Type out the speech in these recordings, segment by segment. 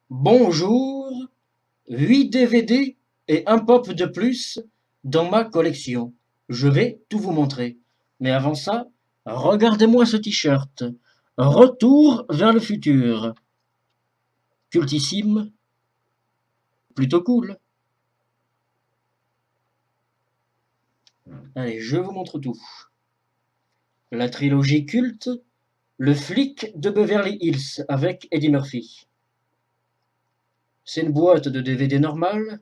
Bonjour, 8 DVD et un pop de plus dans ma collection. Je vais tout vous montrer. Mais avant ça, regardez-moi ce t-shirt. Retour vers le futur. Cultissime, plutôt cool. Allez, je vous montre tout. La trilogie culte, Le flic de Beverly Hills avec Eddie Murphy. C'est une boîte de DVD normale,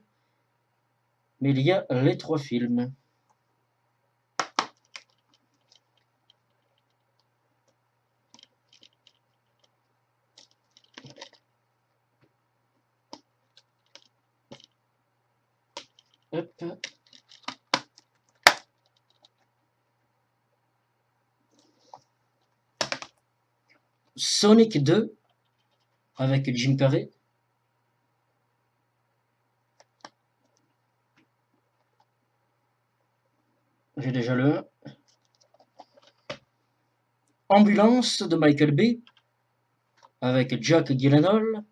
mais il y a les 3 films. Hop. Sonic 2 avec Jim Carrey. J'ai déjà le 1. Ambulance de Michael Bay avec Jack Gyllenhaal,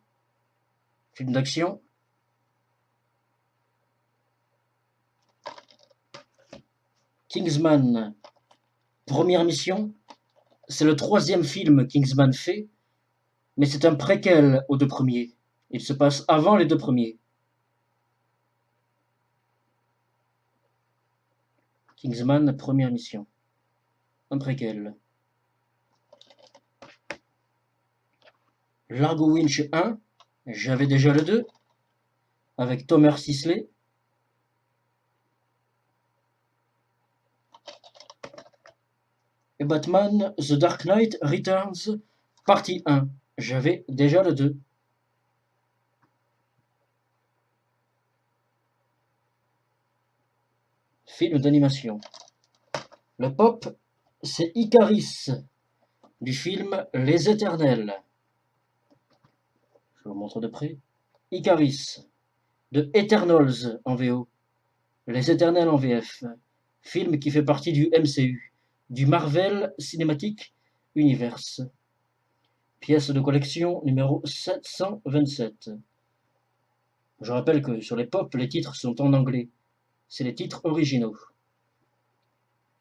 film d'action. Kingsman, première mission. C'est le 3e film Kingsman fait, mais c'est un préquel aux 2 premiers. Il se passe avant les 2 premiers. Kingsman, première mission. Un préquel. Largo Winch 1, j'avais déjà le 2, avec Thomas Sisley. Et Batman The Dark Knight Returns, partie 1, j'avais déjà le 2. Film d'animation. Le pop, c'est Icaris, du film Les Éternels. Je vous montre de près. Icaris, de Eternals en VO, Les Éternels en VF, film qui fait partie du MCU, du Marvel Cinematic Universe. Pièce de collection numéro 727. Je rappelle que sur les pop, les titres sont en anglais. C'est les titres originaux.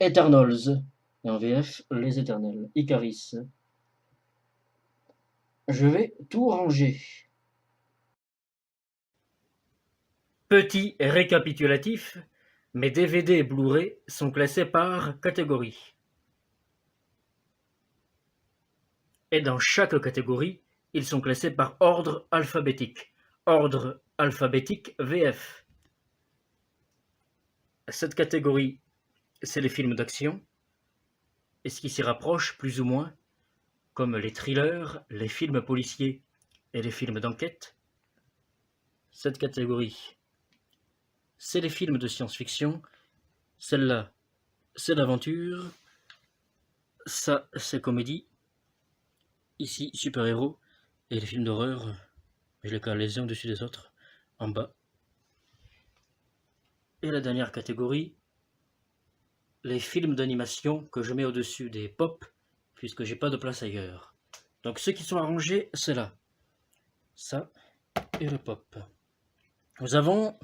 Eternals, et en VF, Les Éternels. Icaris. Je vais tout ranger. Petit récapitulatif, mes DVD et Blu-ray sont classés par catégorie. Et dans chaque catégorie, ils sont classés par ordre alphabétique. Ordre alphabétique VF. Cette catégorie, c'est les films d'action, et ce qui s'y rapproche plus ou moins, comme les thrillers, les films policiers et les films d'enquête. Cette catégorie, c'est les films de science-fiction. Celle-là, c'est l'aventure. Ça, c'est comédie. Ici, super-héros. Et les films d'horreur, je les cale les uns au-dessus des autres, en bas. Et la dernière catégorie, les films d'animation que je mets au-dessus des pop, puisque j'ai pas de place ailleurs. Donc ceux qui sont arrangés, c'est là. Ça et le pop. Nous avons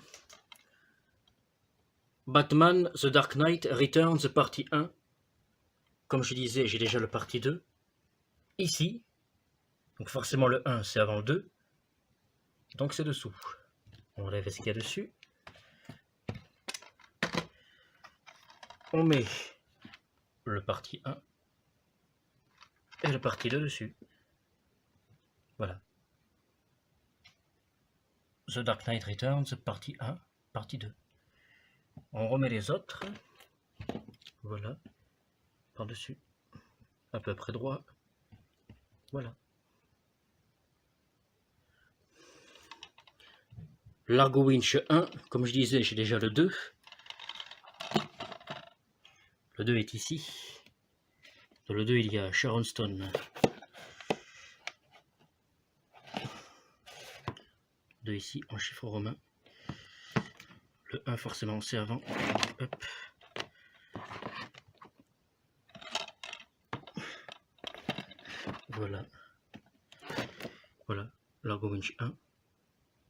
Batman The Dark Knight Returns partie 1. Comme je disais, j'ai déjà le partie 2. Ici. Donc forcément le 1 c'est avant le 2. Donc c'est dessous. On enlève ce qu'il y a dessus. On met le partie 1 et le partie 2 dessus. Voilà. The Dark Knight Returns, partie 1, partie 2. On remet les autres. Voilà. Par-dessus. À peu près droit. Voilà. Largo Winch 1, comme je disais, j'ai déjà le 2. Le 2 est ici. Dans le 2, il y a Sharon Stone. 2 ici, en chiffre romain. Le 1, forcément, c'est avant. Hop. Voilà. Voilà, Largo Winch 1.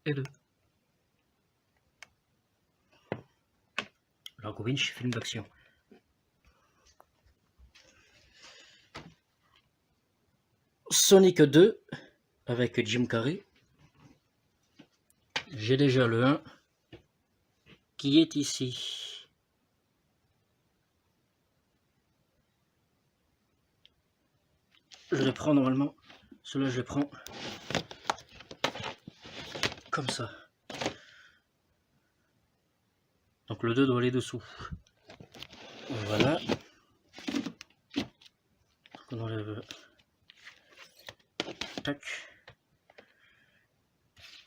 et 2. Largo Winch, film d'action. Sonic 2 avec Jim Carrey. J'ai déjà le 1 qui est ici. Je les prends normalement. Celui-là, je les prends comme ça. Donc le 2 doit aller dessous. Voilà. On enlève. Tac.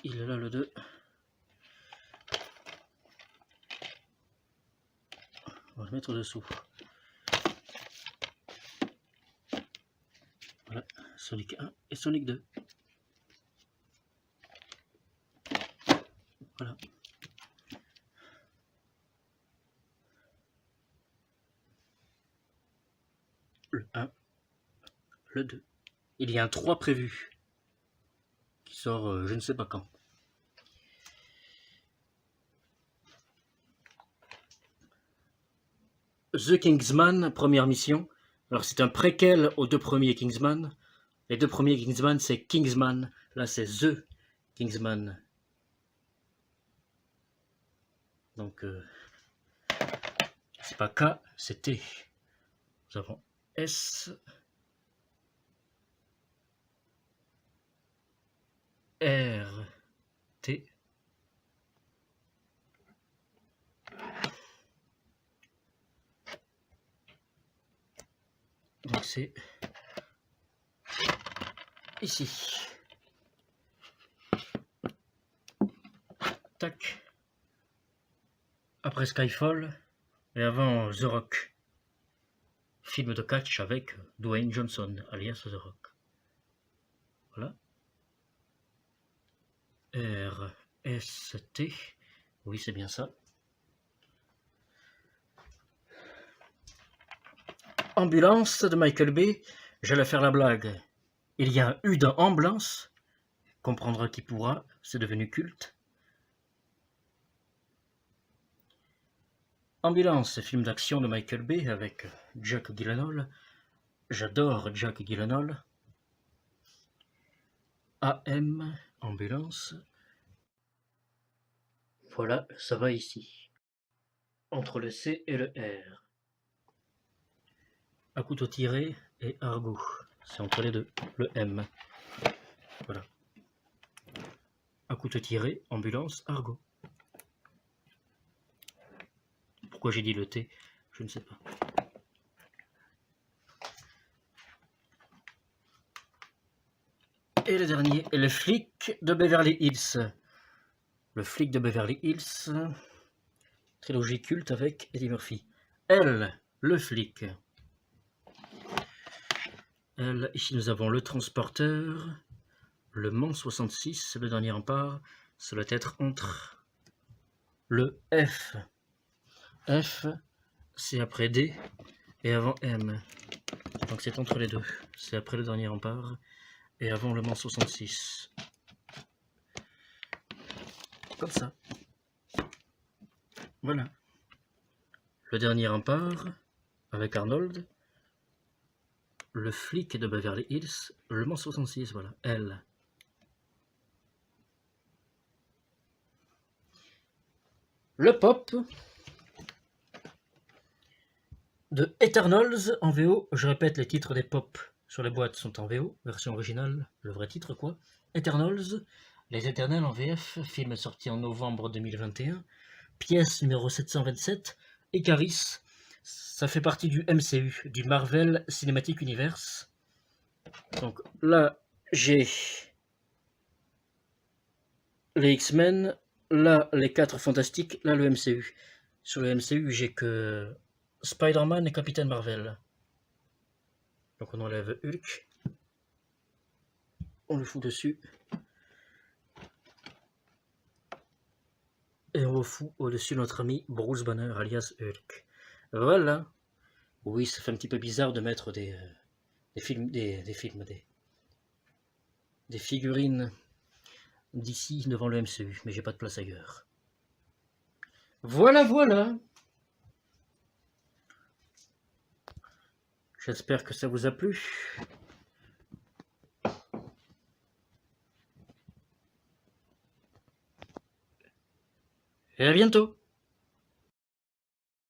Il est là le 2. On va le mettre dessous. Voilà. Sonic 1 et Sonic 2. Voilà. Le 1, le 2. Il y a un 3 prévu qui sort je ne sais pas quand. The Kingsman, première mission. Alors c'est un préquel aux deux premiers Kingsman. Les deux premiers Kingsman c'est Kingsman. Là c'est The Kingsman. Donc c'est pas K, c'est T. Nous avons S. R. T. Donc c'est ici. Tac. Après Skyfall et avant The Rock. Film de catch avec Dwayne Johnson, alias The Rock. Voilà. R. S. T. Oui, c'est bien ça. Ambulance de Michael Bay. J'allais faire la blague. Il y a un U dans ambulance. Comprendra qui pourra. C'est devenu culte. Ambulance, film d'action de Michael Bay avec Jack Gyllenhaal. J'adore Jack Gyllenhaal. AM, ambulance. Voilà, ça va ici. Entre le C et le R. À couteau tiré et Argo. C'est entre les deux. Le M. Voilà. À couteau tiré, ambulance, Argo. Pourquoi j'ai dit le T? Je ne sais pas. Et le dernier, le flic de Beverly Hills. Le flic de Beverly Hills. Trilogie culte avec Eddie Murphy. Elle, le flic. Elle, ici nous avons le transporteur. Le Mans 66, le dernier rempart. Ça doit être entre le F. F, c'est après D et avant M. Donc c'est entre les deux. C'est après le dernier rempart et avant le Mans 66. Comme ça. Voilà. Le dernier rempart avec Arnold. Le flic de Beverly Hills. Le Mans 66, voilà. L. Le pop de Eternals en VO. Je répète, les titres des pop sur les boîtes sont en VO, version originale, le vrai titre quoi. Eternals, Les Éternels en VF, film sorti en novembre 2021, pièce numéro 727, Icaris, ça fait partie du MCU, du Marvel Cinematic Universe. Donc là, j'ai les X-Men, là, les 4 Fantastiques, là, le MCU. Sur le MCU, j'ai que Spider-Man et Captain Marvel. Donc on enlève Hulk. On le fout dessus. Et on le fout au-dessus de notre ami Bruce Banner, alias Hulk. Voilà. Oui, ça fait un petit peu bizarre de mettre des figurines d'ici devant le MCU, mais j'ai pas de place ailleurs. Voilà, voilà. J'espère que ça vous a plu. Et à bientôt.